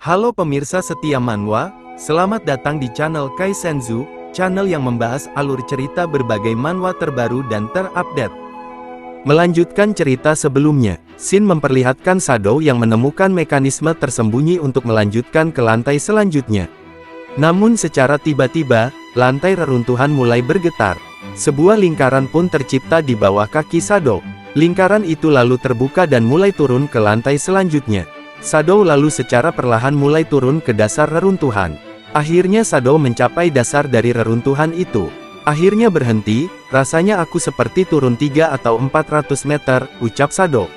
Halo pemirsa setia manhwa, selamat datang di channel Kaizenzu, channel yang membahas alur cerita berbagai manhwa terbaru dan terupdate. Melanjutkan cerita sebelumnya, Shin memperlihatkan Shadow yang menemukan mekanisme tersembunyi untuk melanjutkan ke lantai selanjutnya. Namun secara tiba-tiba, lantai reruntuhan mulai bergetar. Sebuah lingkaran pun tercipta di bawah kaki Shadow. Lingkaran itu lalu terbuka dan mulai turun ke lantai selanjutnya. Shadow lalu secara perlahan mulai turun ke dasar reruntuhan. Akhirnya Shadow mencapai dasar dari reruntuhan itu. Akhirnya berhenti, rasanya aku seperti turun 3 atau 400 meter, ucap Shadow.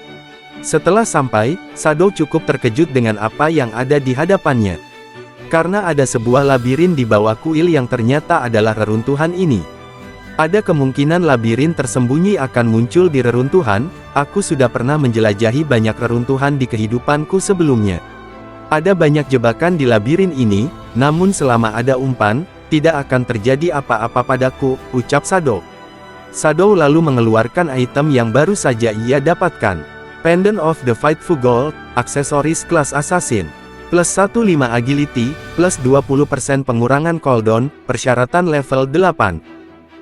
Setelah sampai, Shadow cukup terkejut dengan apa yang ada di hadapannya. Karena ada sebuah labirin di bawah kuil yang ternyata adalah reruntuhan ini. Ada kemungkinan labirin tersembunyi akan muncul di reruntuhan. Aku sudah pernah menjelajahi banyak reruntuhan di kehidupanku sebelumnya. Ada banyak jebakan di labirin ini, namun selama ada umpan, tidak akan terjadi apa-apa padaku, ucap Shadow. Shadow lalu mengeluarkan item yang baru saja ia dapatkan. Pendant of the Faithful Gold, aksesoris kelas assassin. Plus 15 agility, plus 20% pengurangan cooldown, persyaratan level 8.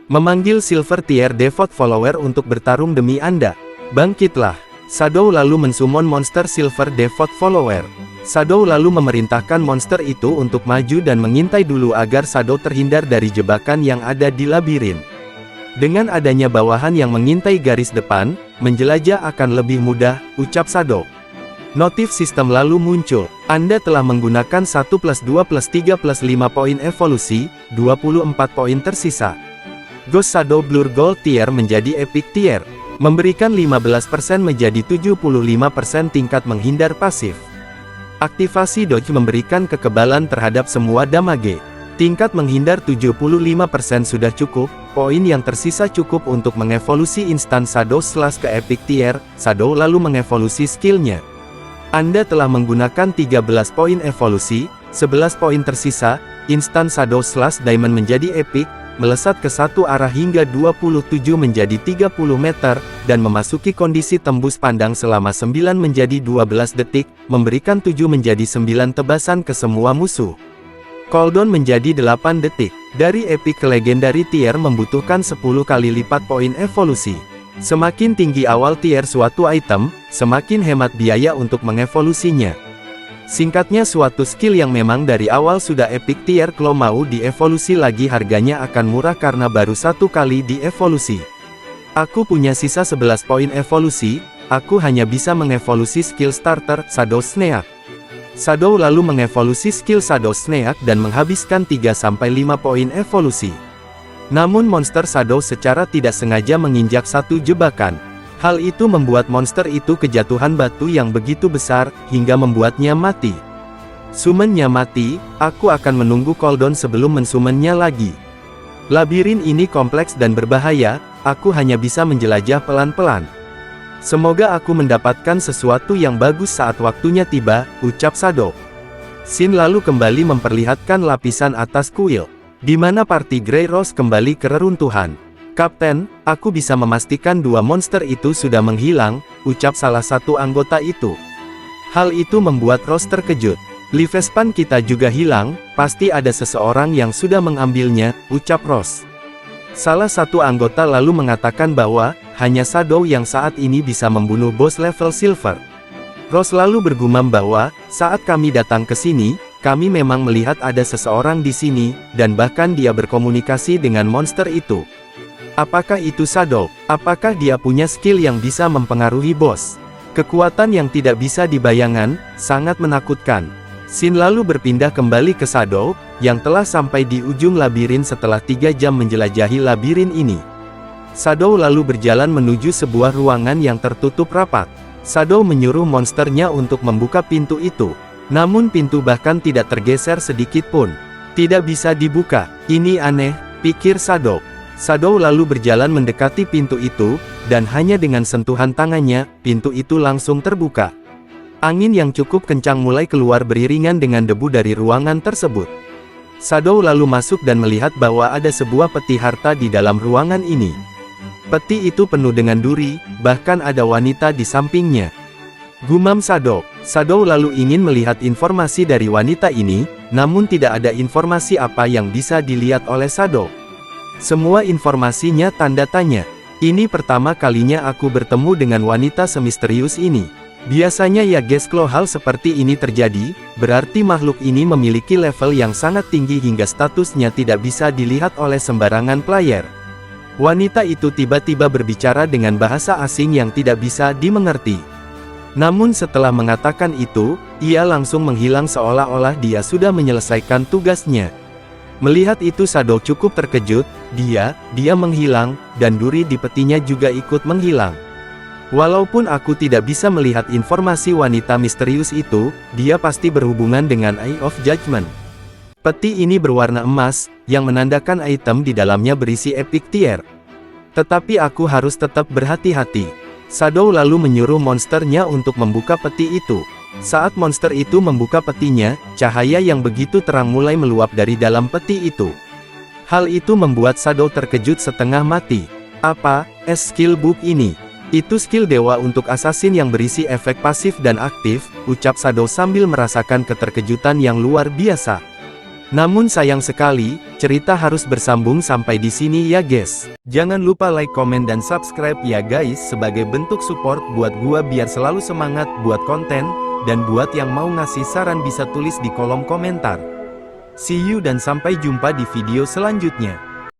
Memanggil Silver Tier Devout Follower untuk bertarung demi Anda. Bangkitlah. Shadow lalu mensummon monster Silver Devout Follower. Shadow lalu memerintahkan monster itu untuk maju dan mengintai dulu agar Shadow terhindar dari jebakan yang ada di labirin. Dengan adanya bawahan yang mengintai garis depan, menjelajah akan lebih mudah, ucap Shadow. Notif sistem lalu muncul. Anda telah menggunakan 1+2+3+5 poin evolusi, 24 poin tersisa. Ghost Shadow Blur Gold Tier menjadi Epic Tier. Memberikan 15% menjadi 75% tingkat menghindar pasif. Aktivasi Dodge memberikan kekebalan terhadap semua damage. Tingkat menghindar 75% sudah cukup, poin yang tersisa cukup untuk mengevolusi instan Shadow Slash ke Epic Tier. Shadow lalu mengevolusi skillnya. Anda telah menggunakan 13 poin evolusi, 11 poin tersisa, instan Shadow Slash Diamond menjadi Epic, melesat ke satu arah hingga 27 menjadi 30 meter, dan memasuki kondisi tembus pandang selama 9 menjadi 12 detik, memberikan 7 menjadi 9 tebasan ke semua musuh. Cooldown menjadi 8 detik. Dari Epic ke Legendary Tier membutuhkan 10 kali lipat poin evolusi. Semakin tinggi awal tier suatu item, semakin hemat biaya untuk mengevolusinya. Singkatnya suatu skill yang memang dari awal sudah epic tier kalau mau dievolusi lagi harganya akan murah karena baru satu kali dievolusi. Aku punya sisa 11 poin evolusi, aku hanya bisa mengevolusi skill starter, Shadow Sneak. Shadow lalu mengevolusi skill Shadow Sneak dan menghabiskan 3-5 poin evolusi. Namun monster Shadow secara tidak sengaja menginjak satu jebakan. Hal itu membuat monster itu kejatuhan batu yang begitu besar, hingga membuatnya mati. Summonnya mati, aku akan menunggu cooldown sebelum mensummonnya lagi. Labirin ini kompleks dan berbahaya, aku hanya bisa menjelajah pelan-pelan. Semoga aku mendapatkan sesuatu yang bagus saat waktunya tiba, ucap Shadow. Shin lalu kembali memperlihatkan lapisan atas kuil, di mana party Grey Rose kembali ke reruntuhan. Kapten, aku bisa memastikan dua monster itu sudah menghilang, ucap salah satu anggota itu. Hal itu membuat Rose terkejut. Livespan kita juga hilang, pasti ada seseorang yang sudah mengambilnya, ucap Rose. Salah satu anggota lalu mengatakan bahwa, hanya Shadow yang saat ini bisa membunuh bos level silver. Rose lalu bergumam bahwa, saat kami datang ke sini, kami memang melihat ada seseorang di sini, dan bahkan dia berkomunikasi dengan monster itu. Apakah itu Shadow? Apakah dia punya skill yang bisa mempengaruhi bos? Kekuatan yang tidak bisa dibayangkan, sangat menakutkan. Shin lalu berpindah kembali ke Shadow, yang telah sampai di ujung labirin setelah 3 jam menjelajahi labirin ini. Shadow lalu berjalan menuju sebuah ruangan yang tertutup rapat. Shadow menyuruh monsternya untuk membuka pintu itu. Namun pintu bahkan tidak tergeser sedikit pun. Tidak bisa dibuka. Ini aneh, pikir Shadow. Shadow lalu berjalan mendekati pintu itu, dan hanya dengan sentuhan tangannya, pintu itu langsung terbuka. Angin yang cukup kencang mulai keluar beriringan dengan debu dari ruangan tersebut. Shadow lalu masuk dan melihat bahwa ada sebuah peti harta di dalam ruangan ini. Peti itu penuh dengan duri, bahkan ada wanita di sampingnya. Gumam Shadow. Shadow lalu ingin melihat informasi dari wanita ini, namun tidak ada informasi apa yang bisa dilihat oleh Shadow. Semua informasinya tanda tanya. Ini pertama kalinya aku bertemu dengan wanita semisterius ini. Biasanya ya guys, kalau hal seperti ini terjadi, berarti makhluk ini memiliki level yang sangat tinggi hingga statusnya tidak bisa dilihat oleh sembarangan player. Wanita itu tiba-tiba berbicara dengan bahasa asing yang tidak bisa dimengerti. Namun setelah mengatakan itu, ia langsung menghilang seolah-olah dia sudah menyelesaikan tugasnya. Melihat itu Shadow cukup terkejut, dia menghilang, dan duri di petinya juga ikut menghilang. Walaupun aku tidak bisa melihat informasi wanita misterius itu, dia pasti berhubungan dengan Eye of Judgment. Peti ini berwarna emas, yang menandakan item di dalamnya berisi epic tier. Tetapi aku harus tetap berhati-hati. Shadow lalu menyuruh monsternya untuk membuka peti itu. Saat monster itu membuka petinya, cahaya yang begitu terang mulai meluap dari dalam peti itu. Hal itu membuat Shadow terkejut setengah mati. Apa, skill book ini? Itu skill dewa untuk assassin yang berisi efek pasif dan aktif, ucap Shadow sambil merasakan keterkejutan yang luar biasa. Namun sayang sekali, cerita harus bersambung sampai di sini ya guys. Jangan lupa like, komen dan subscribe ya guys sebagai bentuk support buat gua biar selalu semangat buat konten. Dan buat yang mau ngasih saran bisa tulis di kolom komentar. See you dan sampai jumpa di video selanjutnya.